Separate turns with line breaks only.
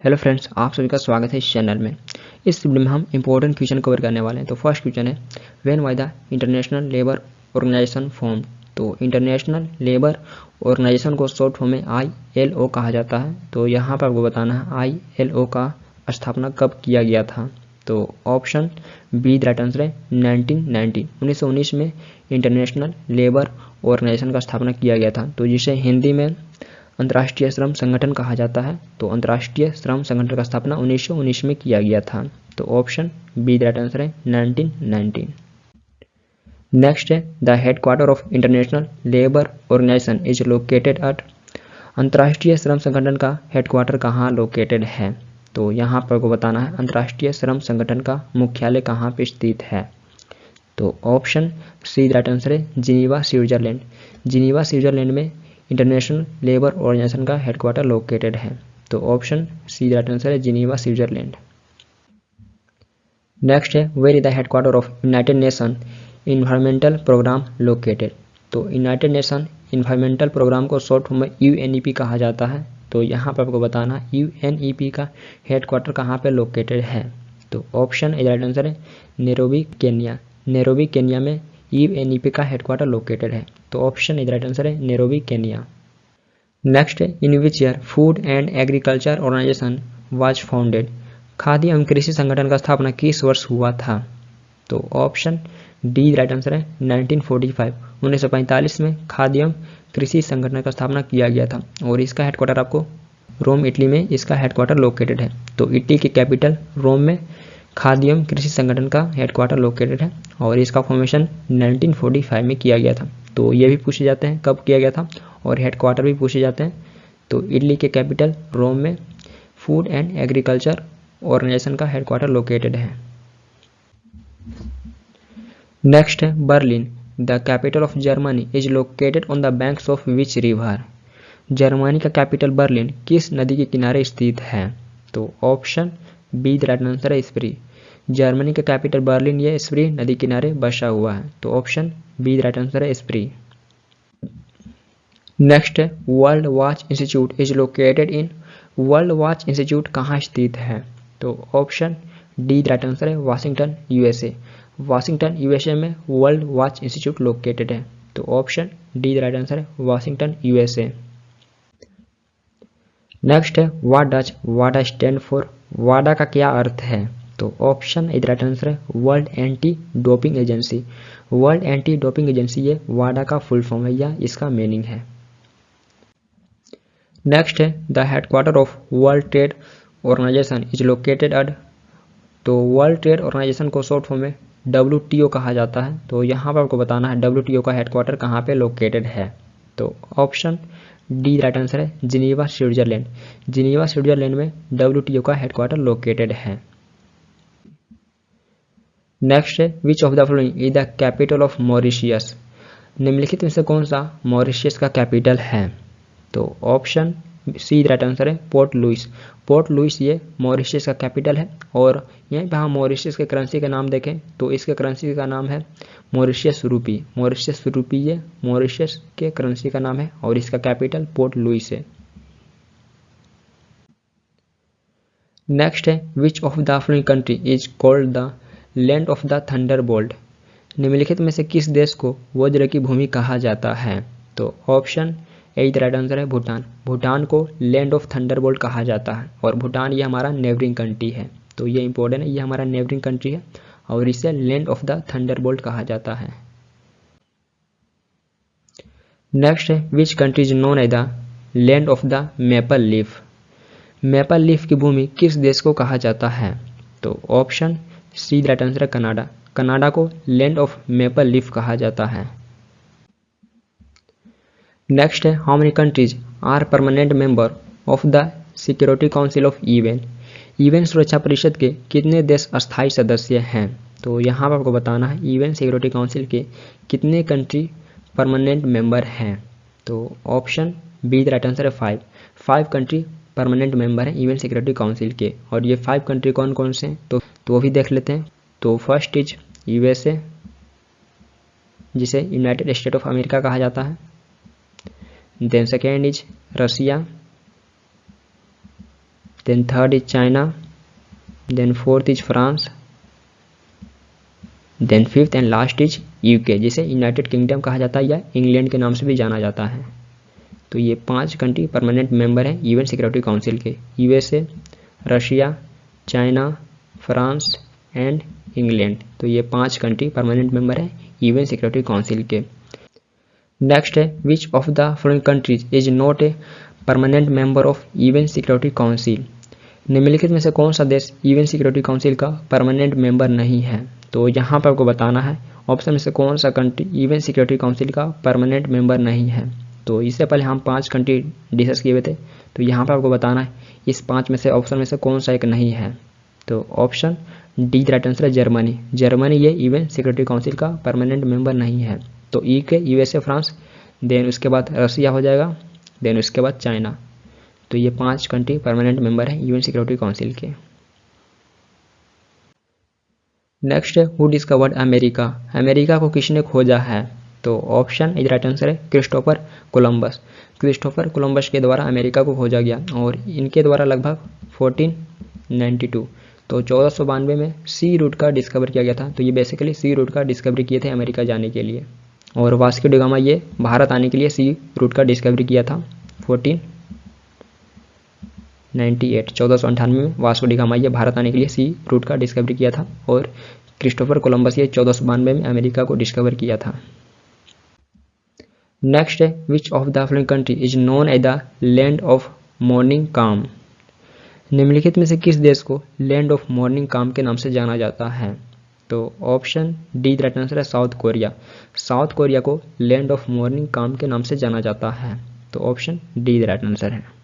Hello friends, आप सभी का स्वागत है इस चैनल में। इस वीडियो में हम इंपॉर्टेंट क्वेश्चन कवर करने वाले हैं। तो फर्स्ट क्वेश्चन है, when was the international labour organisation form. तो इंटरनेशनल लेबर ऑर्गेनाइजेशन को शॉर्ट फॉर्म में ILO कहा जाता है। तो यहाँ पर आपको बताना है ILO का स्थापना कब किया गया था। तो option B the right answer है 1919 में इंटरनेशनल लेबर ऑर्गेनाइजेशन का स्थापना किया गया था। तो जिसे हिंदी में अंतर्राष्ट्रीय श्रम संगठन कहा जाता है। तो अंतर्राष्ट्रीय श्रम संगठन का स्थापना 1919 में किया गया था। तो option B the right answer है 1919। नेक्स्ट है, the headquarter of international labour organisation is located at. अंतर्राष्ट्रीय श्रम संगठन का हेडक्वार्टर कहाँ लोकेटेड है। तो यहाँ पर को बताना है अंतर्राष्ट्रीय श्रम संगठन का मुख्यालय कहाँ पे स्थित है। तो option C the right answer है जिनीवा स्विट्जरलैंड। जिनीवा स्विट्जरलैंड में इंटरनेशनल लेबर ऑर्गेनाइजेशन का हेडक्वार्टर लोकेटेड है। तो option C the right answer है जिनीवा स्विट्जरलैंड। नेक्स्ट है, where is the headquarter of united nation environmental programme located. तो united nation environmental programme को short form में UNEP कहा जाता है। तो यहाँ पर आपको बताना है UNEP का हेडक्वार्टर कहाँ पे लोकेटेड है। तो ऑप्शन ए राइट आंसर है नैरोबी केन्या। नैरोबी केन्या में UNEP का हेडक्वार्टर लोकेटेड है। तो ऑप्शन ए राइट आंसर है नैरोबी केन्या। नेक्स्ट है, in which year Food and Agriculture Organization was founded. खाद्य एवं कृषि संगठन का स्थापना किस वर्ष हुआ था। तो ऑप्शन डी राइट आंसर है 1945। 1945 में खाद्य एवं कृषि संगठन का स्थापना किया गया था और इसका हेडक्वार्टर आपको रोम इटली में इसका हेडक्वार्टर लोकेटेड है। तो इटली की कैपिटल रोम में खाद्य एवं कृषि संगठन का हेडक्वार्टर लोकेटेड है और इसका फॉर्मेशन 1945 में किया गया था। तो ये भी पूछे जाते हैं कब किया गया था और हेडक्वार्टर भी पूछे जाते हैं। तो इटली के कैपिटल रोम में फूड एंड एग्रीकल्चर ऑर्गेनाइजेशन का हेडक्वार्टर लोकेटेड है। नेक्स्ट है, Berlin the capital of Germany is located on the banks of which river. Germany का कैपिटल बर्लिन किस नदी के किनारे स्थित है। तो option B the right answer है स्प्री। जर्मनी का कैपिटल बर्लिन ये स्प्री नदी किनारे बसा हुआ है। तो option B the right answer है स्प्री। नेक्स्ट है, world Watch institute is located in. World Watch Institute कहाँ स्थित है। तो option D the right answer है वाशिंगटन USA। वाशिंगटन USA में वर्ल्ड वॉच इंस्टीट्यूट लोकेटेड है। तो option D the right answer है वाशिंगटन USA। नेक्स्ट है, व्हाट डज वाडा स्टैंड फॉर। वाडा का क्या अर्थ है। तो ऑप्शन द राइट आंसर है World Anti Doping Agency. World Anti Doping Agency ये वाडा का फुल फॉर्म है या इसका मीनिंग है। नेक्स्ट है, the headquarter of world trade organisation is located at. तो वर्ल्ड ट्रेड ऑर्गेनाइजेशन को शॉर्ट फॉर्म में WTO कहा जाता है। तो यहाँ पर आपको बताना है WTO का हेडक्वार्टर कहाँ पे लोकेटेड है। तो ऑप्शन डी राइट आंसर है जिनीवा स्विट्जरलैंड। जिनीवा स्विट्जरलैंड में WTO का हेडक्वार्टर लोकेटेड है। नेक्स्ट है, which of the following is the capital of Mauritius. निम्नलिखित में से कौन सा मॉरिशियस का कैपिटल है। तो ऑप्शन सी राइट आंसर है पोर्ट लुइस। पोर्ट लुइस ये मॉरिशस का कैपिटल है और यहीं पे हम मॉरिशस के करेंसी का नाम देखें तो इसके करेंसी का नाम है मॉरिशस रूपी। मॉरिशस रूपी ये मॉरिशस के करेंसी का नाम है और इसका कैपिटल पोर्ट लुइस है। नेक्स्ट है, which of the following country is called the land of the Thunderbolt. निम्नलिखित में से किस देश को वज्र की भूमि कहा जाता है। तो option A the right answer है भूटान। भूटान को लैंड ऑफ थंडरबोल्ट कहा जाता है और भूटान ये हमारा नेबरिंग कंट्री है। तो ये इंपॉर्टेंट है, ये हमारा नेबरिंग कंट्री है और इसे लैंड ऑफ द थंडरबोल्ट कहा जाता है। नेक्स्ट है, which country is known as the land of the maple leaf. Maple leaf की भूमि किस देश को कहा जाता है। तो option C the right answer है कनाडा। कनाडा को लैंड ऑफ मेपल लीफ कहा जाता है। नेक्स्ट है, how many countries are permanent member of the security council of UN. UN सुरक्षा परिषद के कितने देश अस्थायी सदस्य हैं। तो यहाँ पर आपको बताना है यूएन सिक्योरिटी काउंसिल के कितने कंट्री परमानेंट मेंबर हैं। तो option B the right answer है 5। 5 कंट्री परमानेंट मेंबर हैं यूएन सिक्योरिटी काउंसिल के और ये 5 कंट्री कौन कौन से हैं तो वो भी देख लेते हैं। तो फर्स्ट इज USA जिसे यूनाइटेड स्टेट ऑफ अमेरिका कहा जाता है। Then second is Russia. Then third is China, then fourth is France, then fifth and last is UK, जिसे यूनाइटेड किंगडम कहा जाता है या इंग्लैंड के नाम से भी जाना जाता है। तो ये 5 कंट्री परमानेंट मेंबर हैं यूएन सिक्योरिटी काउंसिल के, USA, Russia, China, France and England. तो ये 5 कंट्री परमानेंट मेंबर हैं यूएन सिक्योरिटी काउंसिल के। नेक्स्ट है which of the following countries is not a permanent member of UN security council. निम्नलिखित में से कौन सा देश यूएन सिक्योरिटी काउंसिल का परमानेंट मेंबर नहीं है। तो यहाँ पर आपको बताना है ऑप्शन में से कौन सा कंट्री यूएन सिक्योरिटी काउंसिल का परमानेंट मेंबर नहीं है। तो इससे पहले हम 5 कंट्री डिस्कस किए हुए थे, तो यहाँ पर आपको बताना है इस 5 में से ऑप्शन में से कौन सा एक नहीं है। तो ऑप्शन डी राइट आंसर है जर्मनी। जर्मनी ये यूएन सिक्योरिटी काउंसिल का परमानेंट मेंबर नहीं है। तो यूके, यूएसए, फ्रांस, देन उसके बाद रसिया हो जाएगा, देन उसके बाद चाइना। तो ये 5 कंट्री परमानेंट मेंबर है यूएन सिक्योरिटी काउंसिल के। नेक्स्ट है हु डिस्कवर्ड अमेरिका। अमेरिका को किसने खोजा है। तो ऑप्शन इज राइट आंसर है क्रिस्टोफर कोलंबस। क्रिस्टोफर कोलंबस के द्वारा अमेरिका को खोजा गया और इनके द्वारा लगभग 1492 तो 1492 में सी रूट का डिस्कवर किया गया था। तो ये बेसिकली सी रूट का डिस्कवरी किए थे अमेरिका जाने के लिए, और वास्को डी गामा ये भारत आने के लिए सी रूट का डिस्कवरी किया था 1498 में वास्को डी गामा ये भारत आने के लिए सी रूट का डिस्कवरी किया था, और क्रिस्टोफर कोलंबस ये 1492 में अमेरिका को डिस्कवर किया था। नेक्स्ट है which of the following country is known as the land of morning calm. निम्नलिखित में से किस देश को लैंड ऑफ मॉर्निंग काम के नाम से जाना जाता है। तो ऑप्शन डी राइट आंसर है साउथ कोरिया। साउथ कोरिया को लैंड ऑफ मॉर्निंग काम के नाम से जाना जाता है। तो ऑप्शन डी राइट आंसर है।